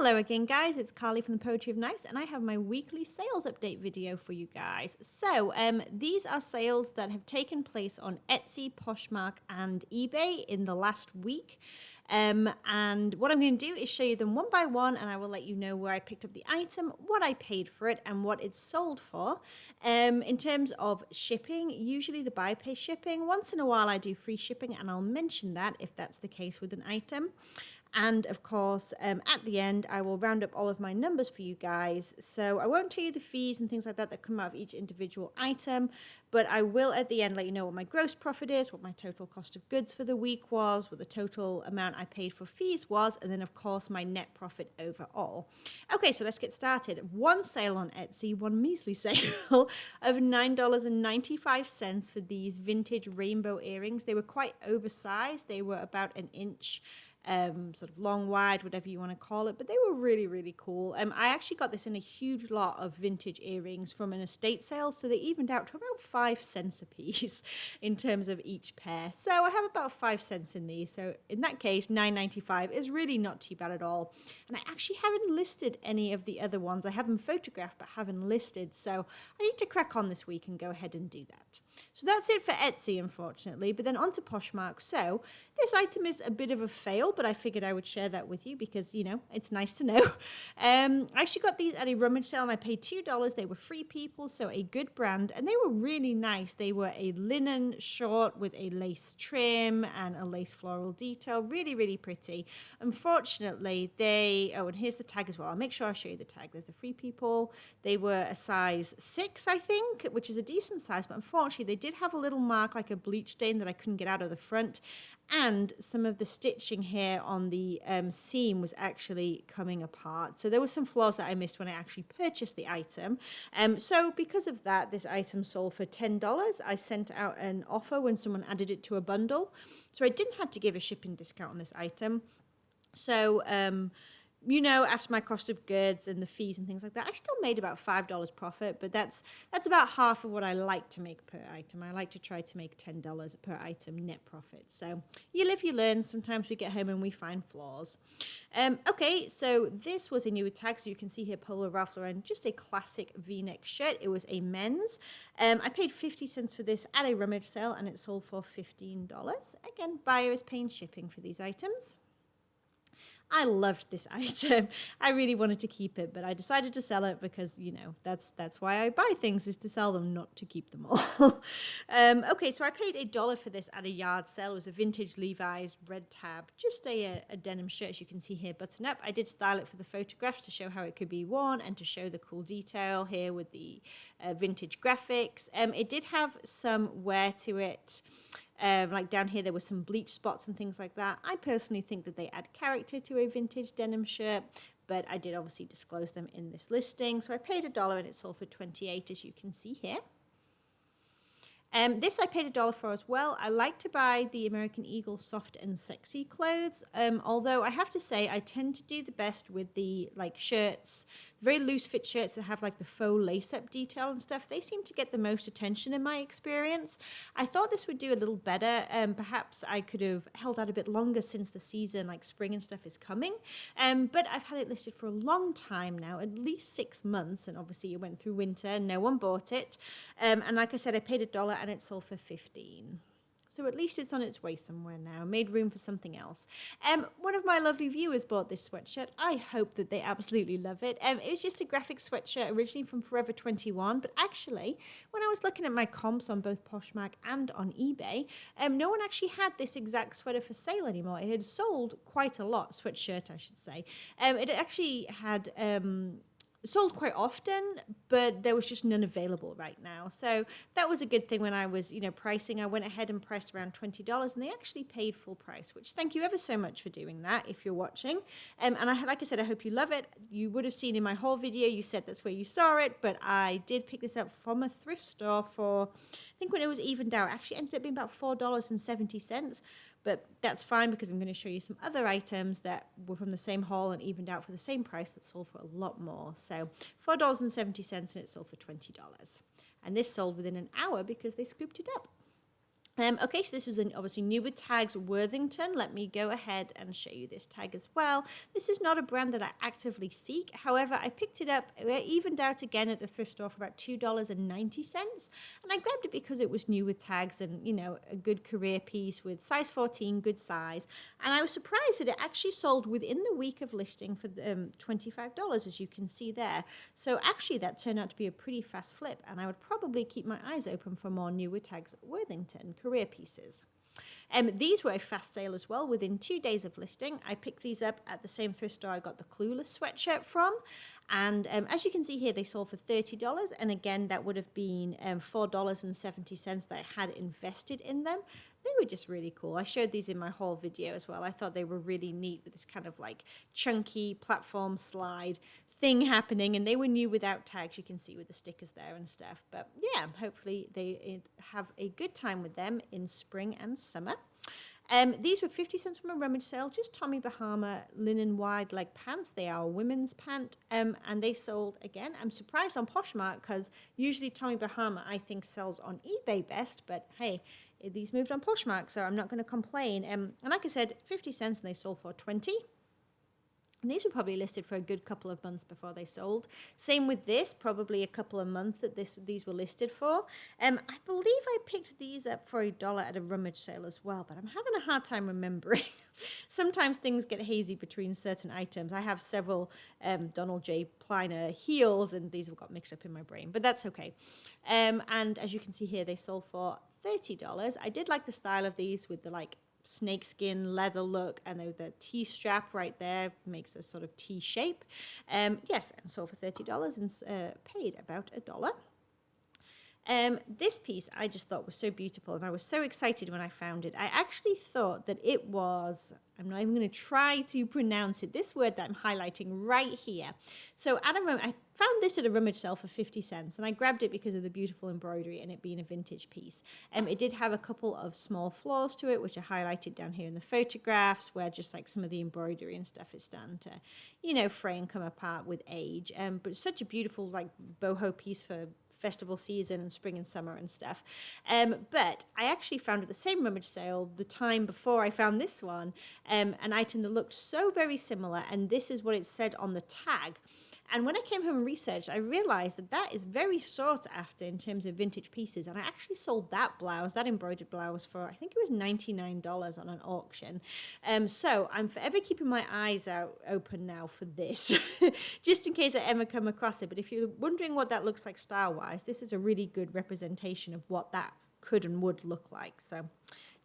Hello again, guys. It's Carly from the Poetry of Nice, and I have my weekly sales update video for you guys. So these are sales that have taken place on Etsy, Poshmark, and eBay in the last week. And what I'm going to do is show you them one by one, and I will let you know where I picked up the item, what I paid for it, and what it's sold for. In terms of shipping, usually the buyer pays shipping. Once in a while I do free shipping, and I'll mention that if that's the case with an item. And of course, at the end, I will round up all of my numbers for you guys. So I won't tell you the fees and things like that that come out of each individual item, but I will at the end let you know what my gross profit is, what my total cost of goods for the week was, what the total amount I paid for fees was, and then of course my net profit overall. Okay, so let's get started. One sale on Etsy, one measly sale of $9.95 for these vintage rainbow earrings. They were quite oversized. They were about an inch. Sort of long, wide, whatever you want to call it, but they were really, really cool. I actually got this in a huge lot of vintage earrings from an estate sale, so they evened out to about 5 cents a piece in terms of each pair. So I have about 5 cents in these. So in that case, $9.95 is really not too bad at all. And I actually haven't listed any of the other ones. I have them photographed, but haven't listed. So I need to crack on this week and go ahead and do that. So that's it for Etsy, unfortunately. But then on to Poshmark. So this item is a bit of a fail, but I figured I would share that with you because, you know, it's nice to know. I actually got these at a rummage sale and I paid $2. They were Free People, so a good brand, and they were really nice. They were a linen short with a lace trim and a lace floral detail. Really, really pretty. Unfortunately, and here's the tag as well. I'll make sure I show you the tag. There's the Free People. They were a size 6, I think, which is a decent size, but unfortunately, they did have a little mark, like a bleach stain that I couldn't get out of the front. And some of the stitching here on the seam was actually coming apart. So there were some flaws that I missed when I actually purchased the item. So because of that, this item sold for $10. I sent out an offer when someone added it to a bundle. So I didn't have to give a shipping discount on this item. So, you know, after my cost of goods and the fees and things like that, I still made about $5 profit, but that's about half of what I like to make per item. I like to try to make $10 per item net profit. So you live, you learn. Sometimes we get home and we find flaws. Okay, so this was a newer tag. So you can see here Polo Ralph Lauren, just a classic V-neck shirt. It was a men's. I paid 50 cents for this at a rummage sale and it sold for $15. Again, buyer is paying shipping for these items. I loved this item. I really wanted to keep it, but I decided to sell it because, you know, that's why I buy things, is to sell them, not to keep them all. Okay, so I paid $1 for this at a yard sale. It was a vintage Levi's red tab, just a denim shirt, as you can see here, button up. I did style it for the photographs to show how it could be worn and to show the cool detail here with the vintage graphics. It did have some wear to it. Like down here, there were some bleach spots and things like that. I personally think that they add character to a vintage denim shirt, but I did obviously disclose them in this listing. So I paid $1 and it sold for $28, as you can see here. This I paid $1 for as well. I like to buy the American Eagle soft and sexy clothes, although I have to say I tend to do the best with the like shirts, very loose fit shirts that have like the faux lace-up detail and stuff. They seem to get the most attention in my experience. I thought this would do a little better. Perhaps I could have held out a bit longer since the season, like spring and stuff, is coming. But I've had it listed for a long time now, at least 6 months, and obviously it went through winter and no one bought it. And like I said, I paid $1 and it sold for $15. So at least it's on its way somewhere now. Made room for something else. One of my lovely viewers bought this sweatshirt. I hope that they absolutely love it. It was just a graphic sweatshirt originally from Forever 21, but actually, when I was looking at my comps on both Poshmark and on eBay, no one actually had this exact sweater for sale anymore. It had sold quite a lot, sweatshirt I should say. It actually had sold quite often, but there was just none available right now. So that was a good thing when I was, you know, pricing. I went ahead and priced around $20, and they actually paid full price, which thank you ever so much for doing that if you're watching. And like I said, I hope you love it. You would have seen in my haul video, you said that's where you saw it, but I did pick this up from a thrift store for, I think when it was evened out, actually ended up being about $4.70. But that's fine because I'm going to show you some other items that were from the same haul and evened out for the same price that sold for a lot more. So $4.70 and it sold for $20. And this sold within an hour because they scooped it up. Okay, so this was obviously new with tags, Worthington. Let me go ahead and show you this tag as well. This is not a brand that I actively seek. However, I picked it up, evened out again at the thrift store for about $2.90. And I grabbed it because it was new with tags and, you know, a good career piece with size 14, good size. And I was surprised that it actually sold within the week of listing for $25, as you can see there. So actually that turned out to be a pretty fast flip. And I would probably keep my eyes open for more new with tags, Worthington career pieces. These were a fast sale as well. Within 2 days of listing, I picked these up at the same thrift store I got the Clueless sweatshirt from. And as you can see here, they sold for $30. And again, that would have been $4.70 that I had invested in them. They were just really cool. I showed these in my haul video as well. I thought they were really neat with this kind of like chunky platform slide thing happening, and they were new without tags, you can see with the stickers there and stuff. But yeah, hopefully they have a good time with them in spring and summer. These were 50 cents from a rummage sale, just Tommy Bahama linen wide leg pants. They are a women's pant, and they sold, again, I'm surprised on Poshmark because usually Tommy Bahama I think sells on eBay best, but hey, these moved on Poshmark, so I'm not going to complain. And like I said, 50 cents and they sold for 20. And these were probably listed for a good couple of months before they sold. Same with this, probably a couple of months that these were listed for. I believe I picked these up for $1 at a rummage sale as well, but I'm having a hard time remembering. Sometimes things get hazy between certain items. I have several Donald J. Pliner heels, and these have got mixed up in my brain, but that's okay. And as you can see here, they sold for $30. I did like the style of these with the like snakeskin leather look, and the T-strap right there makes a sort of T shape. Yes, and sold for $30 and paid about $1. This piece I just thought was so beautiful, and I was so excited when I found it. I actually thought that it was, I'm not even going to try to pronounce it, this word that I'm highlighting right here. So I found this at a rummage sale for 50 cents, and I grabbed it because of the beautiful embroidery and it being a vintage piece. It did have a couple of small flaws to it, which are highlighted down here in the photographs, where just like some of the embroidery and stuff is starting to, you know, fray and come apart with age. But it's such a beautiful like boho piece for festival season and spring and summer and stuff. But I actually found at the same rummage sale the time before I found this one, an item that looked so very similar, and this is what it said on the tag. And when I came home and researched, I realized that that is very sought after in terms of vintage pieces. And I actually sold that blouse, that embroidered blouse, for I think it was $99 on an auction. So I'm forever keeping my eyes open now for this, just in case I ever come across it. But if you're wondering what that looks like style-wise, this is a really good representation of what that could and would look like. So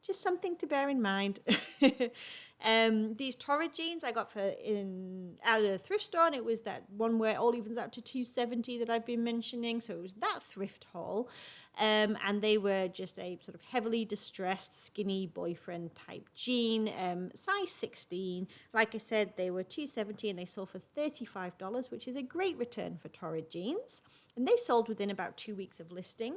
just something to bear in mind. These Torrid jeans I got out of the thrift store, and it was that one where it all evens out to $2.70 that I've been mentioning. So it was that thrift haul. And they were just a sort of heavily distressed, skinny boyfriend type jean, size 16. Like I said, they were $2.70 and they sold for $35, which is a great return for Torrid jeans. And they sold within about 2 weeks of listing.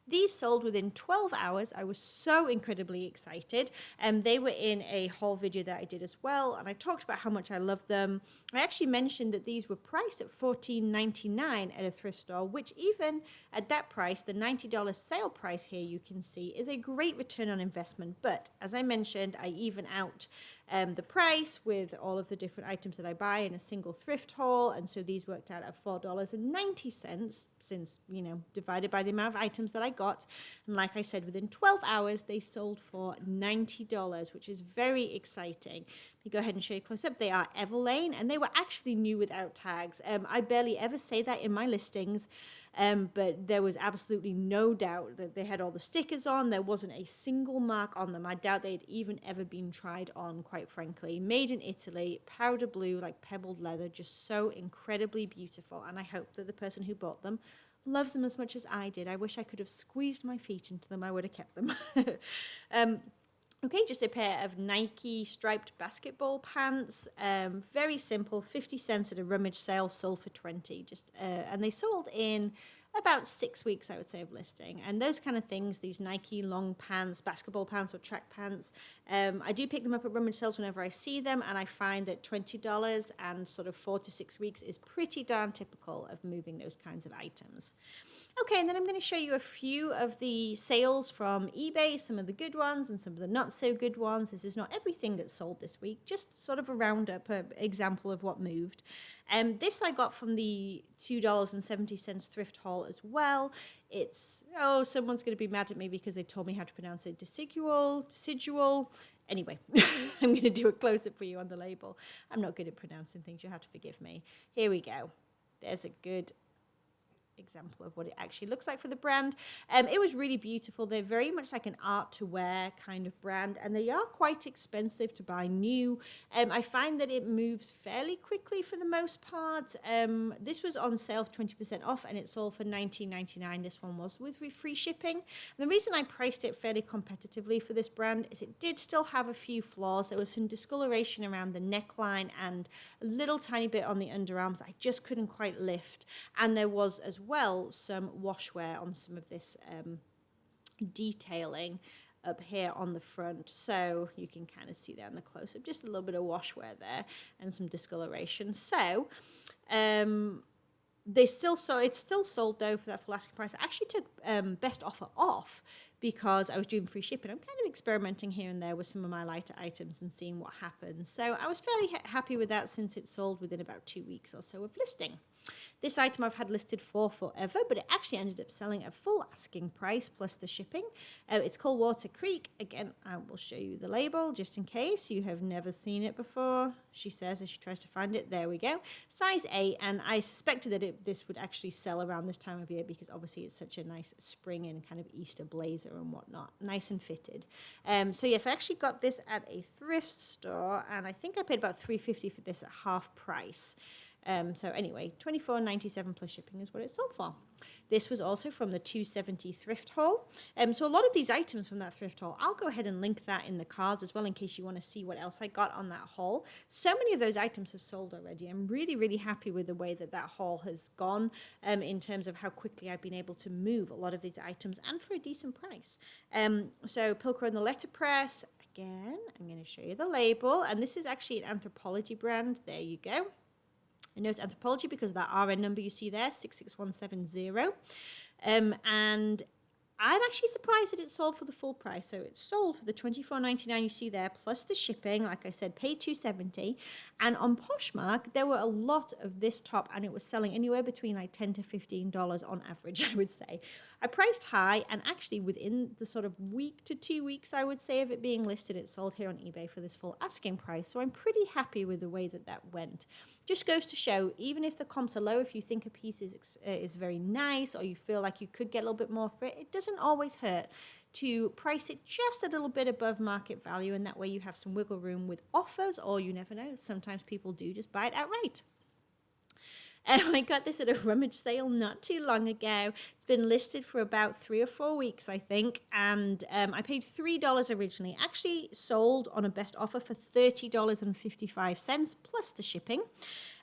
These sold within 12 hours. I was so incredibly excited. They were in a haul video that I did as well, and I talked about how much I love them. I actually mentioned that these were priced at $14.99 at a thrift store, which even at that price, the $90 sale price here you can see is a great return on investment. But as I mentioned, I even out the price with all of the different items that I buy in a single thrift haul, and so these worked out at $4.90 since, you know, divided by the amount of items that I got. And like I said, within 12 hours they sold for $90, which is very exciting. Let me go ahead and show you close up. They are Everlane, and they were actually new without tags. I barely ever say that in my listings, but there was absolutely no doubt that they had all the stickers on. There wasn't a single mark on them. I doubt they'd even ever been tried on, quite frankly. Made in Italy, powder blue, like pebbled leather, just so incredibly beautiful. And I hope that the person who bought them loves them as much as I did. I wish I could have squeezed my feet into them. I would have kept them. Okay, just a pair of Nike striped basketball pants. Very simple, 50 cents at a rummage sale, sold for 20. And they sold in about 6 weeks, I would say, of listing. And those kind of things, these Nike long pants, basketball pants or track pants, I do pick them up at rummage sales whenever I see them, and I find that $20 and sort of 4 to 6 weeks is pretty darn typical of moving those kinds of items. Okay, and then I'm going to show you a few of the sales from eBay, some of the good ones and some of the not so good ones. This is not everything that's sold this week, just sort of a roundup, an example of what moved. This I got from the $2.70 thrift haul as well. It's, oh, someone's going to be mad at me because they told me how to pronounce it, decidual. Anyway, I'm going to do a close-up for you on the label. I'm not good at pronouncing things. You'll have to forgive me. Here we go. There's a good example of what it actually looks like for the brand. It was really beautiful. They're very much like an art to wear kind of brand, and they are quite expensive to buy new. I find that it moves fairly quickly for the most part. This was on sale for 20% off, and it sold for $19.99. This one was with free shipping. And the reason I priced it fairly competitively for this brand is it did still have a few flaws. There was some discoloration around the neckline and a little tiny bit on the underarms I just couldn't quite lift, and there was as well some washwear on some of this detailing up here on the front, so you can kind of see there in the close-up just a little bit of washwear there and some discoloration. So it's still sold though for that full asking price. I actually took best offer off because I was doing free shipping. I'm kind of experimenting here and there with some of my lighter items and seeing what happens. So I was fairly happy with that since it sold within about 2 weeks or so of listing. This item I've had listed for forever, but it actually ended up selling at full asking price plus the shipping. It's called Water Creek. Again, I will show you the label just in case you have never seen it before. She says as she tries to find it. There we go. Size 8, and I suspected that this would actually sell around this time of year because obviously it's such a nice spring and kind of Easter blazer and whatnot. Nice and fitted. So yes, I actually got this at a thrift store, and I think I paid about $3.50 for this at half price. So anyway, $24.97 plus shipping is what it sold for. This was also from the $2.70 thrift haul. So a lot of these items from that thrift haul, I'll go ahead and link that in the cards as well in case you want to see what else I got on that haul. So many of those items have sold already. I'm really, really happy with the way that haul has gone in terms of how quickly I've been able to move a lot of these items and for a decent price. So Pilcrow and the letterpress. Again, I'm going to show you the label. And this is actually an Anthropology brand. There you go. I know it's Anthropology because of that RN number you see there, 66170. And I'm actually surprised that it sold for the full price. So it sold for the $24.99 you see there, plus the shipping. Like I said, paid $2.70. And on Poshmark, there were a lot of this top, and it was selling anywhere between like $10 to $15 on average, I would say. I priced high, and actually within the sort of week to 2 weeks, I would say, of it being listed, it sold here on eBay for this full asking price. So I'm pretty happy with the way that went. Just goes to show, even if the comps are low, if you think a piece is very nice or you feel like you could get a little bit more for it, it doesn't always hurt to price it just a little bit above market value, and that way you have some wiggle room with offers, or you never know, sometimes people do just buy it outright. I got this at a rummage sale not too long ago. It's been listed for about 3 or 4 weeks, I think, and I paid $3 originally. Actually sold on a best offer for $30.55 plus the shipping.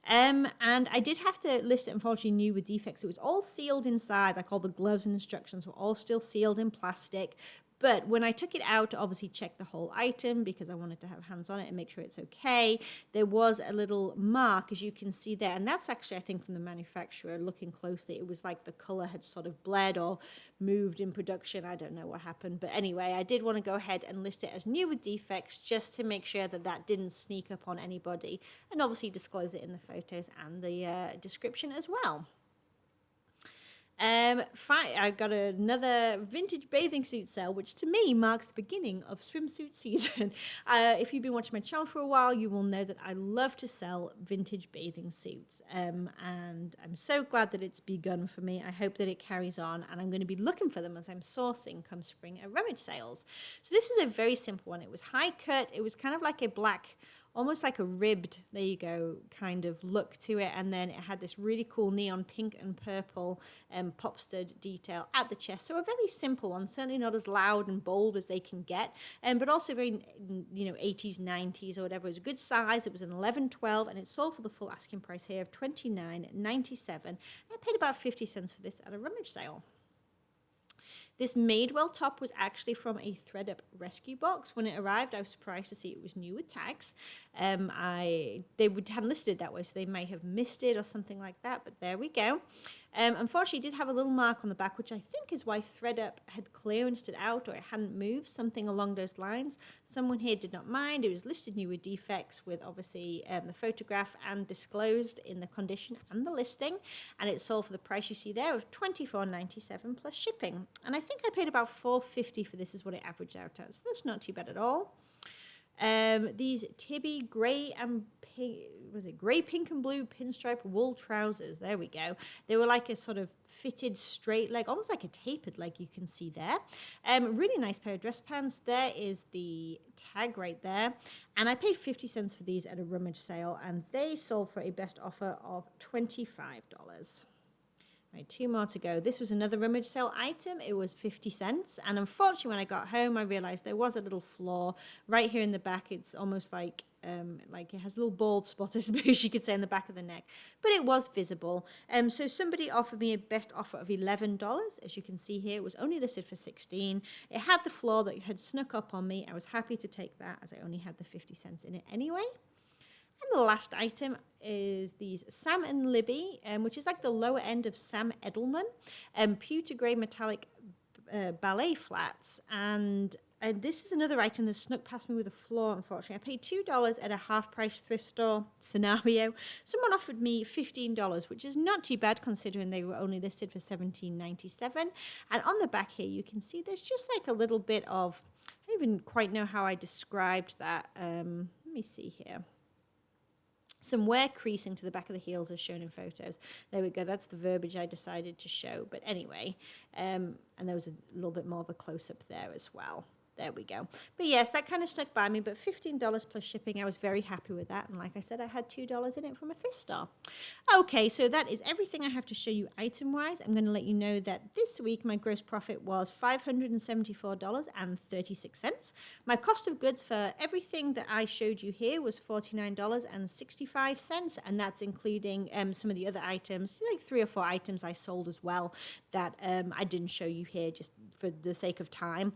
And I did have to list it, unfortunately, new with defects. It was all sealed inside, like all the gloves and instructions were all still sealed in plastic. But when I took it out to obviously check the whole item because I wanted to have hands on it and make sure it's okay, there was a little mark, as you can see there. And that's actually, I think, from the manufacturer. Looking closely, it was like the color had sort of bled or moved in production. I don't know what happened. But anyway, I did want to go ahead and list it as new with defects just to make sure that didn't sneak up on anybody. And obviously disclose it in the photos and the description as well. I got another vintage bathing suit sale, which to me marks the beginning of swimsuit season. If you've been watching my channel for a while, you will know that I love to sell vintage bathing suits. And I'm so glad that it's begun for me. I hope that it carries on, and I'm going to be looking for them as I'm sourcing come spring at rummage sales. So this was a very simple one. It was high cut. It was kind of like a black, almost like a ribbed, there you go, kind of look to it. And then it had this really cool neon pink and purple pop stud detail at the chest. So a very simple one, certainly not as loud and bold as they can get, but also very, 80s, 90s or whatever. It was a good size. It was an 11-12, and it sold for the full asking price here of $29.97. And I paid about 50 cents for this at a rummage sale. This Madewell top was actually from a ThredUp rescue box. When it arrived, I was surprised to see it was new with tags. They hadn't listed it that way, so they may have missed it or something like that, but there we go. Unfortunately, it did have a little mark on the back, which I think is why ThreadUp had clearanced it out, or it hadn't moved, something along those lines. Someone here did not mind. It was listed new with defects, with obviously the photograph and disclosed in the condition and the listing, and it sold for the price you see there of $24.97 plus shipping. And I think I paid about $4.50 for this, is what it averaged out at, so that's not too bad at all. These Tibby grey and pink, was it grey, pink and blue pinstripe wool trousers? There we go. They were like a sort of fitted straight leg, almost like a tapered leg, you can see there. Really nice pair of dress pants. There is the tag right there. And I paid 50 cents for these at a rummage sale, and they sold for a best offer of $25. Right, 2 more to go. This was another rummage sale item. It was 50 cents. And unfortunately, when I got home, I realized there was a little flaw right here in the back. It's almost like it has a little bald spot, I suppose you could say, in the back of the neck. But it was visible. So somebody offered me a best offer of $11. As you can see here, it was only listed for $16. It had the flaw that had snuck up on me. I was happy to take that, as I only had the 50 cents in it anyway. And the last item is these Sam and Libby, which is like the lower end of Sam Edelman, pewter grey metallic ballet flats. And this is another item that snuck past me with a flaw, unfortunately. I paid $2 at a half-price thrift store scenario. Someone offered me $15, which is not too bad considering they were only listed for $17.97. And on the back here, you can see there's just like a little bit of, I don't even quite know how I described that. Let me see here. Some wear creasing to the back of the heels as shown in photos. There we go. That's the verbiage I decided to show. But anyway, and there was a little bit more of a close-up there as well. There we go. But yes, that kind of stuck by me, but $15 plus shipping, I was very happy with that. And like I said, I had $2 in it from a thrift store. Okay, so that is everything I have to show you item-wise. I'm going to let you know that this week my gross profit was $574.36. My cost of goods for everything that I showed you here was $49.65, and that's including some of the other items, like 3 or 4 items I sold as well that I didn't show you here just for the sake of time.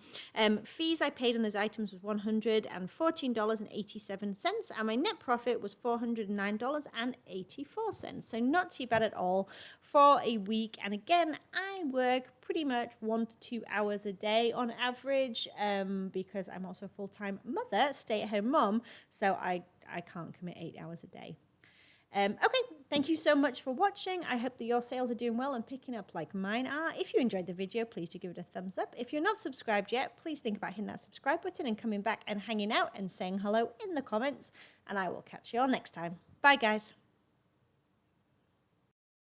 Fees I paid on those items was $114.87, and my net profit was $409.84. So not too bad at all for a week. And again, I work pretty much 1 to 2 hours a day on average, because I'm also a full-time mother, stay-at-home mom, so I can't commit 8 hours a day. Okay, thank you so much for watching. I hope that your sales are doing well and picking up like mine are. If you enjoyed the video, please do give it a thumbs up. If you're not subscribed yet, please think about hitting that subscribe button and coming back and hanging out and saying hello in the comments. And I will catch you all next time. Bye, guys.